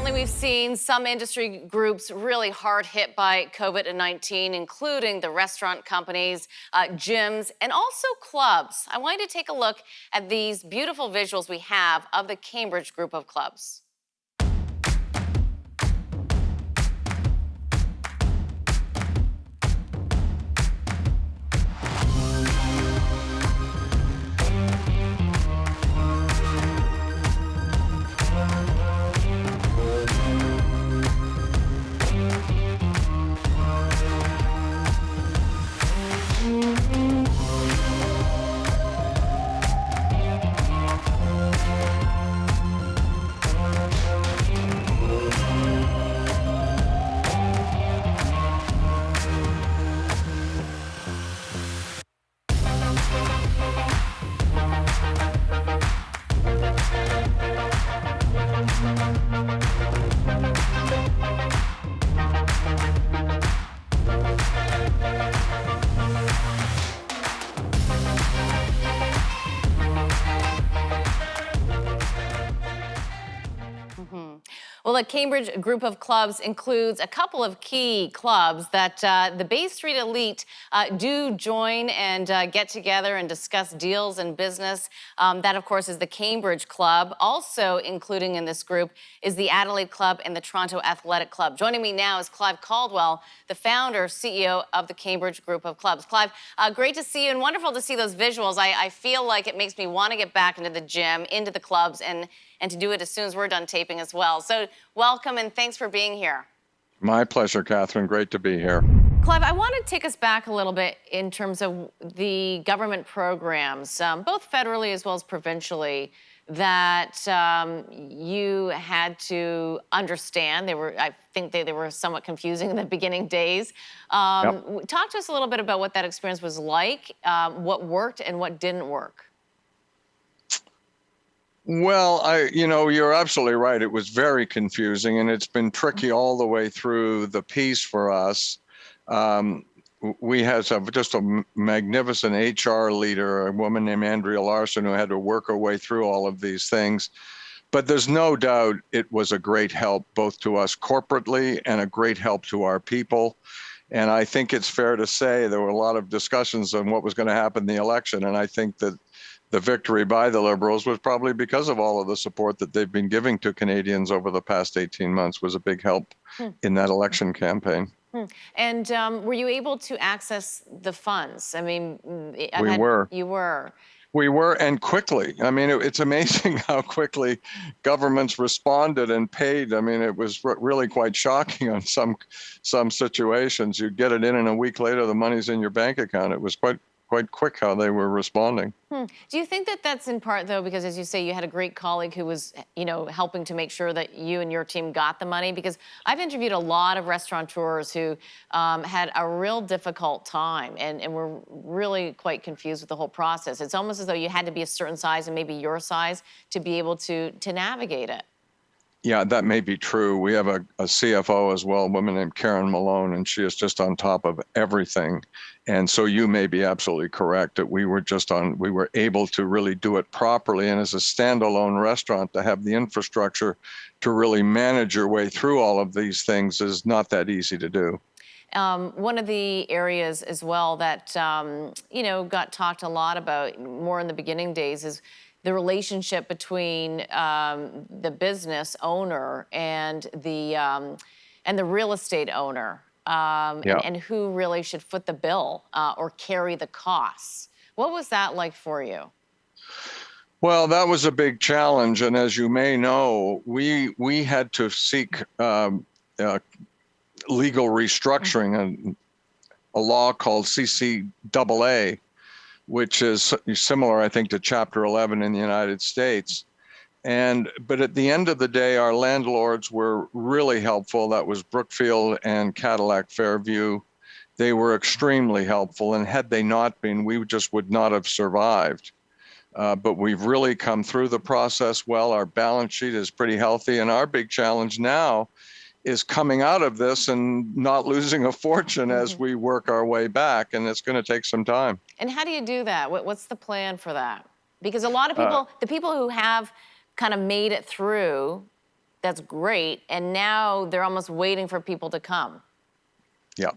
certainly we've seen some industry groups really hard hit by COVID-19, including the restaurant companies, gyms, and also clubs. I wanted to take a look at these beautiful visuals we have of the Cambridge group of clubs. Well, the Cambridge group of clubs includes a couple of key clubs that the Bay Street elite do join and get together and discuss deals and business. That, of course, is the Cambridge Club. Also including in this group is the Adelaide Club and the Toronto Athletic Club. Joining me now is Clive Caldwell, the founder, CEO of the Cambridge group of clubs. Clive, great to see you and wonderful to see those visuals. I feel like it makes me want to get back into the gym, into the clubs, and to do it as soon as we're done taping as well. So welcome and thanks for being here. My pleasure, Catherine. Great to be here. Clive, I want to take us back a little bit in terms of the government programs, both federally as well as provincially, that you had to understand. I think they were somewhat confusing in the beginning days. Talk to us a little bit about what that experience was like, what worked and what didn't work. Well, you're absolutely right. It was very confusing, and it's been tricky all the way through the piece for us. We had just a magnificent HR leader, a woman named Andrea Larson, who had to work her way through all of these things. But there's no doubt it was a great help both to us corporately and a great help to our people. And I think it's fair to say there were a lot of discussions on what was going to happen in the election, and I think that the victory by the Liberals was probably because of all of the support that they've been giving to Canadians over the past 18 months was a big help in that election campaign. And were you able to access the funds? I mean, we were. You were. We were, and quickly. I mean, it's amazing how quickly governments responded and paid. I mean, it was really quite shocking on some situations. You'd get it in, and a week later, the money's in your bank account. It was quite quick how they were responding. Do you think that that's in part, though, because as you say, you had a great colleague who was, helping to make sure that you and your team got the money? Because I've interviewed a lot of restaurateurs who had a real difficult time and were really quite confused with the whole process. It's almost as though you had to be a certain size and maybe your size to be able to navigate it. Yeah, that may be true. We have a CFO as well, a woman named Karen Malone, and she is just on top of everything. And so you may be absolutely correct that we were able to really do it properly. And as a standalone restaurant, to have the infrastructure to really manage your way through all of these things is not that easy to do. One of the areas as well that, got talked a lot about more in the beginning days is the relationship between the business owner and the real estate owner, and who really should foot the bill or carry the costs. What was that like for you? Well, that was a big challenge, and as you may know, we had to seek legal restructuring, and a law called CCAA, which is similar, I think, to Chapter 11 in the United States. But at the end of the day, our landlords were really helpful. That was Brookfield and Cadillac Fairview. They were extremely helpful, and had they not been, we just would not have survived. But we've really come through the process well. Our balance sheet is pretty healthy, and our big challenge now is coming out of this and not losing a fortune as we work our way back, and it's going to take some time. And how do you do that? What's the plan for that? Because a lot of people, the people who have kind of made it through, That's great. And now they're almost waiting for people to come. Yeah.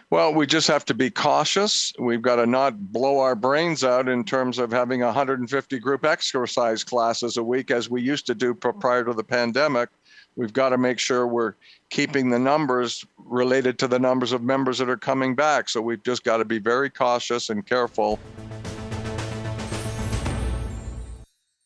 Well, we just have to be cautious. We've got to not blow our brains out in terms of having 150 group exercise classes a week as we used to do prior to the pandemic. We've got to make sure we're keeping the numbers related to the numbers of members that are coming back. So we've just got to be very cautious and careful